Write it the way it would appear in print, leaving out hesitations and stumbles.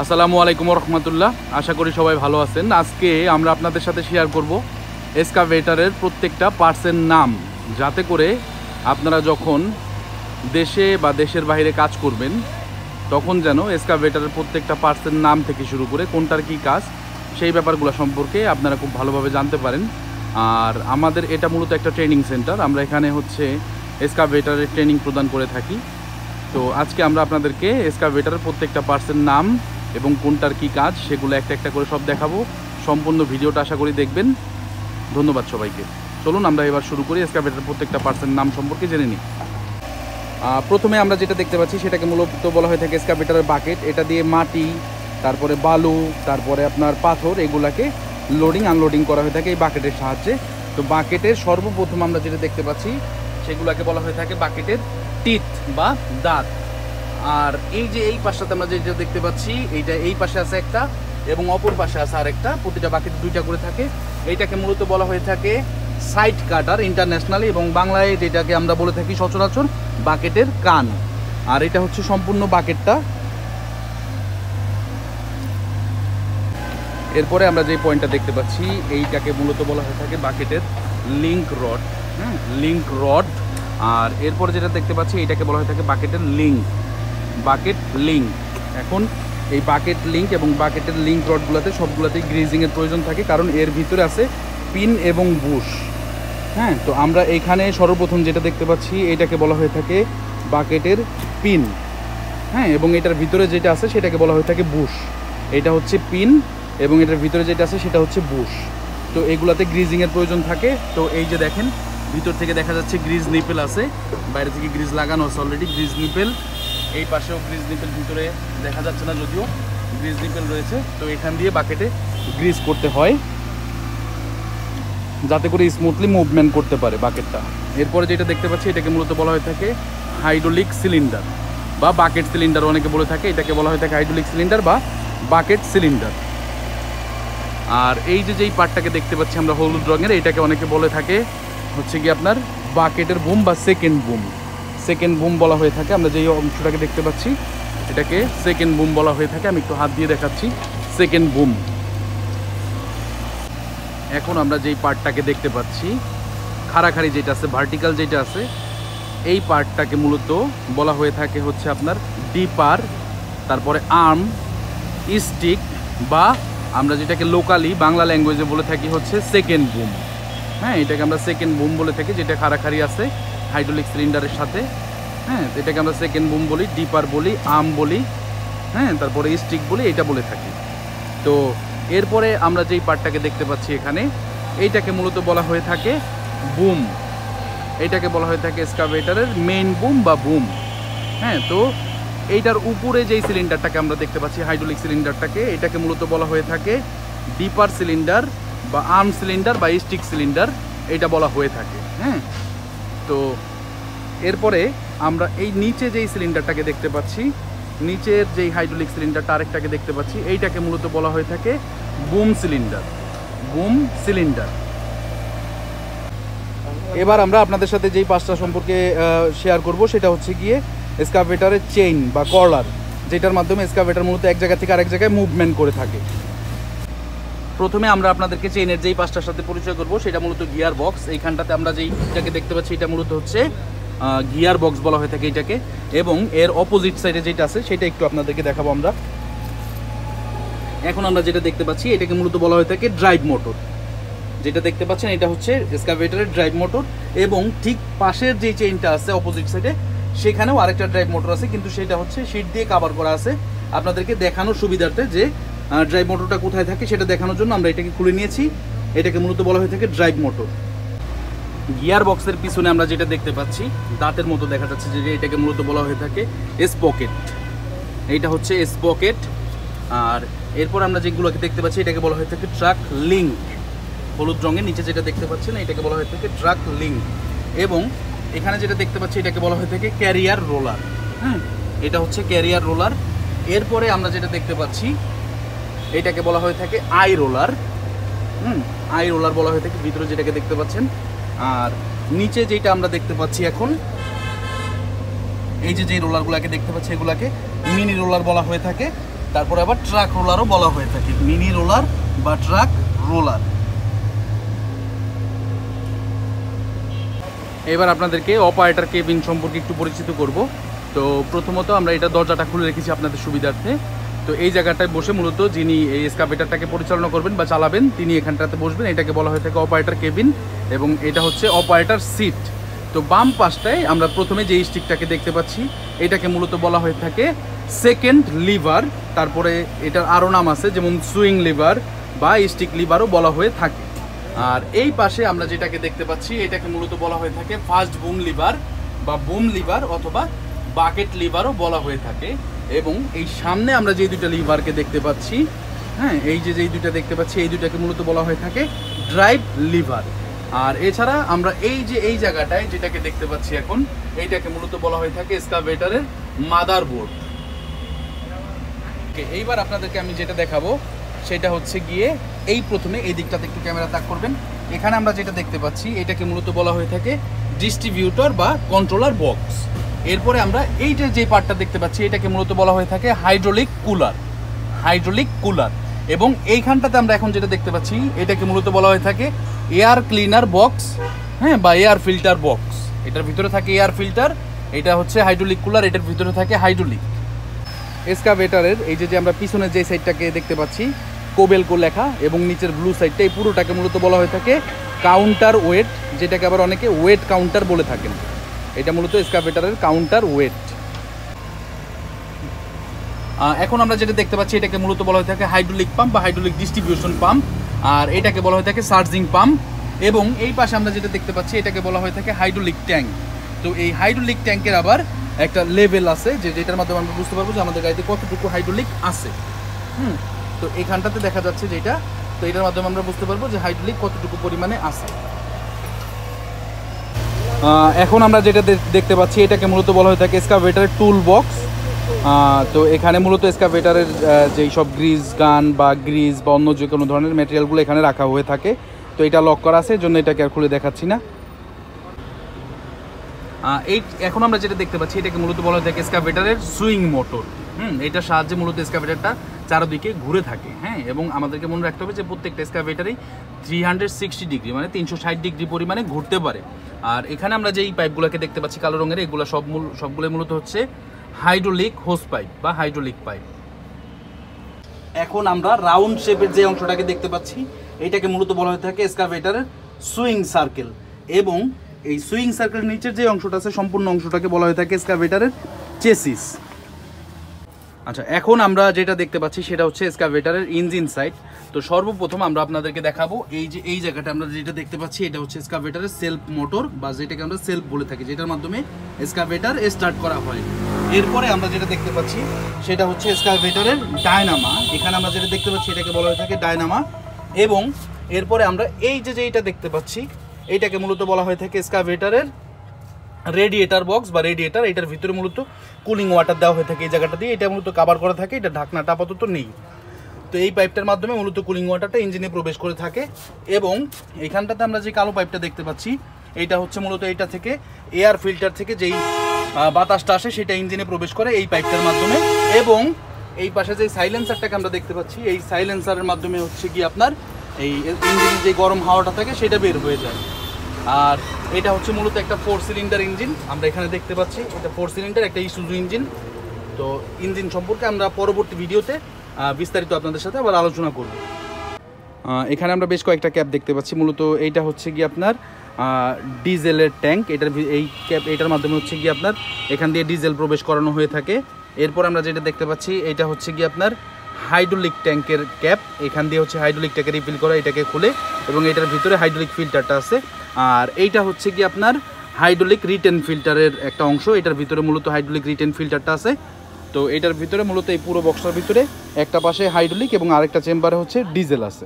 আসসালামু আলাইকুম রহমতুল্লাহ। আশা করি সবাই ভালো আছেন। আজকে আমরা আপনাদের সাথে শেয়ার করব এক্সকাভেটরের প্রত্যেকটা পার্টসের নাম, যাতে করে আপনারা যখন দেশে বা দেশের বাইরে কাজ করবেন তখন যেন এক্সকাভেটরের প্রত্যেকটা পার্টসের নাম থেকে শুরু করে কোনটার কী কাজ সেই ব্যাপারগুলো সম্পর্কে আপনারা খুব ভালোভাবে জানতে পারেন। আর আমাদের এটা মূলত একটা ট্রেনিং সেন্টার, আমরা এখানে এক্সকাভেটরের ট্রেনিং প্রদান করে থাকি। তো আজকে আমরা আপনাদেরকে এক্সকাভেটরের প্রত্যেকটা পার্টসের নাম এবং কোনটার কি কাজ সেগুলো একটা একটা করে সব দেখাবো। সম্পূর্ণ ভিডিওটা আশা করি দেখবেন। ধন্যবাদ সবাইকে। চলুন আমরা এবার শুরু করি এক্সকাভেটরের প্রত্যেকটা পার্টসের নাম সম্পর্কে জেনে নিই। প্রথমে আমরা যেটা দেখতে পাচ্ছি সেটাকে মূলত বলা হয়ে থাকে এক্সকাভেটরের বাকেট। এটা দিয়ে মাটি, তারপরে বালু, তারপরে আপনার পাথর এগুলাকে লোডিং আনলোডিং করা হয়ে থাকে এই বাকেটের সাহায্যে। তো বাকেটের সর্বপ্রথম আমরা যেটা দেখতে পাচ্ছি সেগুলোকে বলা হয়ে থাকে বাকেটের টিথ বা দাঁত। আর এই যে এই পাশটাতে আমরা যেটা দেখতে পাচ্ছি এইটা এই পাশে আছে একটা এবং অপর পাশে আছে আরেকটা, প্রতিটা বাকেটে দুইটা করে থাকে। এইটাকে মূলত বলা হয়ে থাকে সাইড কাটার ইন্টারন্যাশনালি, এবং বাংলায় যেটাকে আমরা বলে থাকি সচরাচর বাকেটের কান। আর এটা হচ্ছে সম্পূর্ণ বাকেটটা। এরপরে আমরা যে পয়েন্টটা দেখতে পাচ্ছি এইটাকে মূলত বলা হয়ে থাকে বাকেটের লিঙ্ক রড। Link rod. আর এরপরে যেটা দেখতে পাচ্ছি এটাকে বলা হয়ে থাকে বাকেটের বাকেট লিঙ্ক। এখন এই বাকেট লিঙ্ক এবং বাকেটের লিঙ্ক রডগুলোতে সবগুলোতেই গ্রিজিংয়ের প্রয়োজন থাকে, কারণ এর ভিতরে আছে পিন এবং বুশ। তো আমরা এইখানে সর্বপ্রথম যেটা দেখতে পাচ্ছি এটাকে বলা হয়ে থাকে বাকেটের পিন। এবং এটার ভিতরে যেটা আছে সেটাকে বলা হয়ে থাকে বুশ। এটা হচ্ছে পিন এবং এটার ভিতরে যেটা আছে সেটা হচ্ছে বুশ। তো এগুলাতে গ্রিজিংয়ের প্রয়োজন থাকে। তো এই যে দেখেন ভিতর থেকে দেখা যাচ্ছে গ্রিজ নিপেল আছে, বাইরে থেকে গ্রিজ লাগানো আছে অলরেডি গ্রিজ নিপেল। এই পাশেও গ্রিজ নিপেল, ভিতরে দেখা যাচ্ছে না যদিও গ্রিজ নিপেল রয়েছে। তো এখান দিয়ে বাকেটে গ্রিজ করতে হয় যাতে করে স্মুথলি মুভমেন্ট করতে পারে বাকেটটা। এরপরে যেটা দেখতে পাচ্ছি এটাকে মূলত বলা হয়ে থাকে হাইড্রোলিক সিলিন্ডার বা বাকেট সিলিন্ডার অনেকে বলে থাকে। এটাকে বলা হয়ে থাকে হাইড্রোলিক সিলিন্ডার বা বাকেট সিলিন্ডার। আর এই যে যেই পার্টটাকে দেখতে পাচ্ছি আমরা হলুদ রঙের, এটাকে অনেকে বলে থাকে হচ্ছে কি আপনার বাকেটের বুম বা সেকেন্ড বুম বলা হয়ে থাকে। আমরা যেই অংশটাকে দেখতে পাচ্ছি এটাকে সেকেন্ড বুম বলা হয়ে থাকে। আমি একটু হাত দিয়ে দেখাচ্ছি সেকেন্ড বুম। এখন আমরা যেই পার্টটাকে দেখতে পাচ্ছি খাড়াখাড়ি যেটা আছে, ভার্টিক্যাল যেটা আছে, এই পার্টটাকে মূলত বলা হয়ে থাকে হচ্ছে আপনার ডিপার, তারপরে আর্ম, স্টিক, বা আমরা যেটাকে লোকালি বাংলা ল্যাঙ্গুয়েজে বলে থাকি হচ্ছে সেকেন্ড বুম। এটাকে আমরা সেকেন্ড বুম বলে থাকি, যেটা খাড়াখাড়ি আছে হাইড্রোলিক সিলিন্ডারের সাথে। এটাকে আমরা সেকেন্ড বুম বলি, ডিপার বলি, আর্ম বলি, তারপরে স্টিক বলি, এটা বলে থাকি। তো এরপরে আমরা যেই পার্টটাকে দেখতে পাচ্ছি এখানে এইটাকে মূলত বলা হয়ে থাকে বুম। এইটাকে বলা হয়ে থাকে এক্সকাভেটরের মেইন বুম বা বুম। তো এইটার উপরে যেই সিলিন্ডারটাকে আমরা দেখতে পাচ্ছি হাইড্রোলিক সিলিন্ডারটাকে, এটাকে মূলত বলা হয়ে থাকে ডিপার সিলিন্ডার বা আর্ম সিলিন্ডার বা স্টিক সিলিন্ডার, এটা বলা হয়ে থাকে। তো এরপরে আমরা এই নিচে যেই সিলিন্ডারটাকে দেখতে পাচ্ছি, নিচের যেই হাইড্রোলিক সিলিন্ডারটা আরেকটাকে দেখতে পাচ্ছি, এইটাকে মূলত বলা হয়ে থাকে বুম সিলিন্ডার। এবার আমরা আপনাদের সাথে যেই পাঁচটা সম্পর্কে শেয়ার করব সেটা হচ্ছে গিয়ে এক্সকাভেটরের চেইন বা কর্লার, যেটার মাধ্যমে এক্সকাভেটর মূলত এক জায়গা থেকে আরেক জায়গায় মুভমেন্ট করে থাকে। প্রথমে আমরা আপনাদেরকে চেইনের যেই পাঁচটার সাথে পরিচয় করব সেটা মূলত গিয়ার বক্স। এইখানটাতে আমরা যেইটাকে দেখতে পাচ্ছি এটা মূলত হচ্ছে গিয়ার বক্স বলা হয়ে থাকে এটাকে, এবং এর অপোজিট সাইডে যেটা আছে সেটা একটু আপনাদেরকে দেখাবো আমরা। এখন আমরা যেটা দেখতে পাচ্ছি এটাকে মূলত বলা হয়ে থাকে ড্রাইভ মোটর। যেটা দেখতে পাচ্ছেন এটা হচ্ছে এক্সকাভেটরের ড্রাইভ মোটর, এবং ঠিক পাশের যে চেইনটা আছে অপোজিট সাইডে সেখানেও আরেকটা ড্রাইভ মোটর আছে, কিন্তু সেটা হচ্ছে শীট দিয়ে কভার করা আছে। আপনাদেরকে দেখানোর সুবিধার্থে যে ড্রাইভ মোটরটা কোথায় থাকে সেটা দেখানোর জন্য আমরা এটাকে খুলে নিয়েছি। এটাকে মূলত বলা হয়ে থাকে ড্রাইভ মোটর। গিয়ার বক্সের পিছনে আমরা যেটা দেখতে পাচ্ছি দাঁতের মতো দেখা যাচ্ছে, যে এটাকে মূলত বলা হয়ে থাকে স্পকেট। এইটা হচ্ছে স্পকেট। আর এরপর আমরা যেগুলোকে দেখতে পাচ্ছি এটাকে বলা হয়ে থাকে ট্রাক লিঙ্ক। হলুদ রঙের নিচে যেটা দেখতে পাচ্ছেন এটাকে বলা হয়ে থাকে ট্রাক লিঙ্ক, এবং এখানে যেটা দেখতে পাচ্ছি এটাকে বলা হয়ে থাকে ক্যারিয়ার রোলার। এটা হচ্ছে ক্যারিয়ার রোলার। এরপরে আমরা যেটা দেখতে পাচ্ছি এটাকে বলা হয়ে থাকে আই রোলার। বলা হয়ে থাকে ভিতরে যেটাকে দেখতে পাচ্ছেন। আর নিচে যেটা আমরা দেখতে পাচ্ছি এখন এই যে রোলারগুলোকে দেখতে পাচ্ছি এগুলাকে মিনি রোলার বলা হয়ে থাকে। তারপরে আবার ট্রাক রোলারও বলা হয়ে থাকে, মিনি রোলার বা ট্রাক রোলার। এবার আপনাদেরকে অপারেটর কেবিন সম্পর্কে একটু পরিচিত করব। তো প্রথমত আমরা এটা দরজাটা খুলে রেখেছি আপনাদের সুবিধার্থে। তো এই জায়গাটায় বসে মূলত যিনি এই এক্সকাভেটরটাকে পরিচালনা করবেন বা চালাবেন তিনি এখানটাতে বসবেন। এটাকে বলা হয়ে থাকে অপারেটর কেবিন এবং এটা হচ্ছে অপারেটর সিট। তো বাম পাশটায় আমরা প্রথমে যে স্টিকটাকে দেখতে পাচ্ছি এটাকে মূলত বলা হয়ে থাকে সেকেন্ড লিভার। তারপরে এটার আরও নাম আছে, যেমন সুইং লিভার বা স্টিক লিভারও বলা হয়ে থাকে। আর এই পাশে আমরা যেটাকে দেখতে পাচ্ছি এটাকে মূলত বলা হয়ে থাকে ফার্স্ট বুম লিভার বা বুম লিভার অথবা বাকেট লিভারও বলা হয়ে থাকে। এবং এই সামনে আমরা যে দুইটা লিভারকে দেখতে পাচ্ছি, হ্যাঁ, এই যে যেই দুইটা দেখতে পাচ্ছি এই দুইটাকে মূলত বলা হয়ে থাকে ড্রাইভ লিভার। আর এছাড়া আমরা এই যে এই জায়গাটায় যেটাকে দেখতে পাচ্ছি এখন, এইটাকে মূলত বলা হয়ে থাকে এক্সকাভেটরের মাদারবোর্ড। এইবার আপনাদেরকে আমি যেটা দেখাবো সেটা হচ্ছে গিয়ে এই প্রথমে এই দিকটাতে একটু ক্যামেরা তাক করবেন। এখানে আমরা যেটা দেখতে পাচ্ছি এটাকে মূলত বলা হয়ে থাকে ডিস্ট্রিবিউটর বা কন্ট্রোলার বক্স। এরপরে আমরা এইটা যে পার্টটা দেখতে পাচ্ছি এটাকে মূলত বলা হয়ে থাকে হাইড্রোলিক কুলার। এবং এইখানটাতে আমরা এখন যেটা দেখতে পাচ্ছি এটাকে মূলত বলা হয়ে থাকে এয়ার ক্লিনার বক্স, হ্যাঁ, বা এয়ার ফিল্টার বক্স। এটার ভিতরে থাকে এয়ার ফিল্টার, এটা হচ্ছে হাইড্রোলিক কুলার, এটার ভিতরে থাকে হাইড্রোলিক। এক্সকাভেটরের এই যে আমরা পিছনের যে সাইডটাকে দেখতে পাচ্ছি কোবেলকো লেখা এবং নিচের ব্লু সাইডটা, এই পুরোটাকে মূলত বলা হয়ে থাকে কাউন্টার ওয়েট, যেটাকে আবার অনেকে ওয়েট কাউন্টার বলে থাকেন। এটা মূলত এক্সকাভেটরের কাউন্টার ওয়েট। এখন আমরা যেটা দেখতে পাচ্ছি এটাকে মূলত বলা হয়ে থাকে হাইড্রোলিক পাম্প বা হাইড্রোলিক ডিস্ট্রিবিউশন পাম্প, আর এটাকে বলা হয়ে থাকে সার্জিং পাম্প। এবং এই পাশে আমরা যেটা দেখতে পাচ্ছি এটাকে বলা হয়ে থাকে হাইড্রোলিক ট্যাঙ্ক। তো এই হাইড্রোলিক ট্যাঙ্কের আবার একটা লেভেল আছে যেটার মাধ্যমে আমরা বুঝতে পারবো যে আমাদের গাড়িতে কতটুকু হাইড্রোলিক আছে। তো এইখানটাতে দেখা যাচ্ছে যেটা, তো এটার মাধ্যমে আমরা বুঝতে পারবো যে হাইড্রোলিক কতটুকু পরিমাণে আছে। এখন আমরা যেটা দেখতে পাচ্ছি এটাকে মূলত বলা হয়ে থাকে এক্সকাভেটরের টুল বক্স। তো এখানে মূলত এক্সকাভেটরের যেই সব গ্রিজ গান বা গ্রিজ বা অন্য যে কোনো ধরনের ম্যাটেরিয়ালগুলো এখানে রাখা হয়ে থাকে। তো এটা লক করা আছে, এর জন্য এটাকে আর খুলে দেখাচ্ছি না। এখন আমরা যেটা দেখতে পাচ্ছি এটাকে মূলত বলা হয়ে থাকে এক্সকাভেটরের সুইং মোটর। এটার সাহায্যে মূলত এক্সকাভেটরটা চারদিকে ঘুরে থাকে, হ্যাঁ। এবং আমাদেরকে মনে রাখতে হবে যে প্রত্যেকটা এক্সকাভেটরই 360 ডিগ্রি মানে 360 ডিগ্রি পরিমাণে ঘুরতে পারে। আর এখানে আমরা যে এই পাইপগুলোকে দেখতে পাচ্ছি কালো রঙের, এগুলো সবগুলো মূলত হচ্ছে হাইড্রোলিক হোস পাইপ বা হাইড্রোলিক পাইপ। এখন আমরা রাউন্ড শেপের যে অংশটাকে দেখতে পাচ্ছি এটাকে মূলত বলা হয়ে থাকে এক্সকাভেটরের সুইং সার্কেল। এবং এই সুইং সার্কেলের নিচের যে অংশটা আছে সম্পূর্ণ অংশটাকে বলা হয়ে থাকে এক্সকাভেটরের চেসিস। আচ্ছা, এখন আমরা যেটা দেখতে পাচ্ছি সেটা হচ্ছে এক্সকাভেটরের ইঞ্জিন সাইড। তো সর্বপ্রথম আমরা আপনাদেরকে দেখাবো এই যে এই জায়গাটা আমরা যেটা দেখতে পাচ্ছি এটা হচ্ছে এক্সকাভেটরের সেলফ মোটর বা যেটাকে আমরা সেলফ বলে থাকি, যেটার মাধ্যমে এক্সকাভেটর স্টার্ট করা হয়। এরপরে আমরা যেটা দেখতে পাচ্ছি সেটা হচ্ছে এক্সকাভেটরের ডায়নামা। এখানে আমরা যেটা দেখতে পাচ্ছি এটাকে বলা হয়ে থাকে ডায়নামা। এবং এরপরে আমরা এই যে এইটা দেখতে পাচ্ছি এইটাকে মূলত বলা হয়ে থাকে এক্সকাভেটরের রেডিয়েটার বক্স বা রেডিয়েটার। এটার ভিতরে মূলত কুলিং ওয়াটার দেওয়া হয়ে থাকে এই জায়গাটা দিয়ে, এটা মূলত কভার করা থাকে, এটা ঢাকনাটা আপাতত নেই। তো এই পাইপটার মাধ্যমে মূলত কুলিং ওয়াটারটা ইঞ্জিনে প্রবেশ করে থাকে। এবং এইখানটাতে আমরা যে কালো পাইপটা দেখতে পাচ্ছি এইটা হচ্ছে মূলত এইটা থেকে এয়ার ফিল্টার থেকে যেই বাতাসটা আসে সেটা ইঞ্জিনে প্রবেশ করে এই পাইপটার মাধ্যমে। এবং এই পাশে যে সাইলেন্সারটাকে আমরা দেখতে পাচ্ছি এই সাইলেন্সারের মাধ্যমে হচ্ছে কি আপনার এই ইঞ্জিনের যে গরম হাওয়াটা থাকে সেটা বের হয়ে যায়। আর এটা হচ্ছে মূলত একটা 4 সিলিন্ডার ইঞ্জিন, আমরা এখানে দেখতে পাচ্ছি এটা 4 সিলিন্ডার একটা ইসুজু ইঞ্জিন। তো ইঞ্জিন সম্পর্কে আমরা পরবর্তী ভিডিওতে বিস্তারিত আপনাদের সাথে আবার আলোচনা করব। এখানে আমরা বেশ কয়েকটা ক্যাপ দেখতে পাচ্ছি, মূলত এইটা হচ্ছে কি আপনার ডিজেলের ট্যাঙ্ক। এটার মাধ্যমে হচ্ছে কি আপনার এখান দিয়ে ডিজেল প্রবেশ করানো হয়ে থাকে। এরপর আমরা যেটা দেখতে পাচ্ছি এটা হচ্ছে কি আপনার হাইড্রোলিক ট্যাঙ্কের ক্যাপ, এখান দিয়ে হচ্ছে হাইড্রোলিক ট্যাঙ্কে রিফিল করা, এটাকে খুলে এবং এটার ভিতরে হাইড্রোলিক ফিল্টারটা আছে। আর এইটা হচ্ছে কি আপনার হাইড্রোলিক রিটেন ফিল্টারের একটা অংশ, এটার ভিতরে মূলত হাইড্রোলিক রিটেন ফিল্টারটা আছে। তো এটার ভিতরে মূলত এই পুরো বক্সটার ভিতরে একটা পাশে হাইড্রোলিক এবং আরেকটা চেম্বারে হচ্ছে ডিজেল আছে।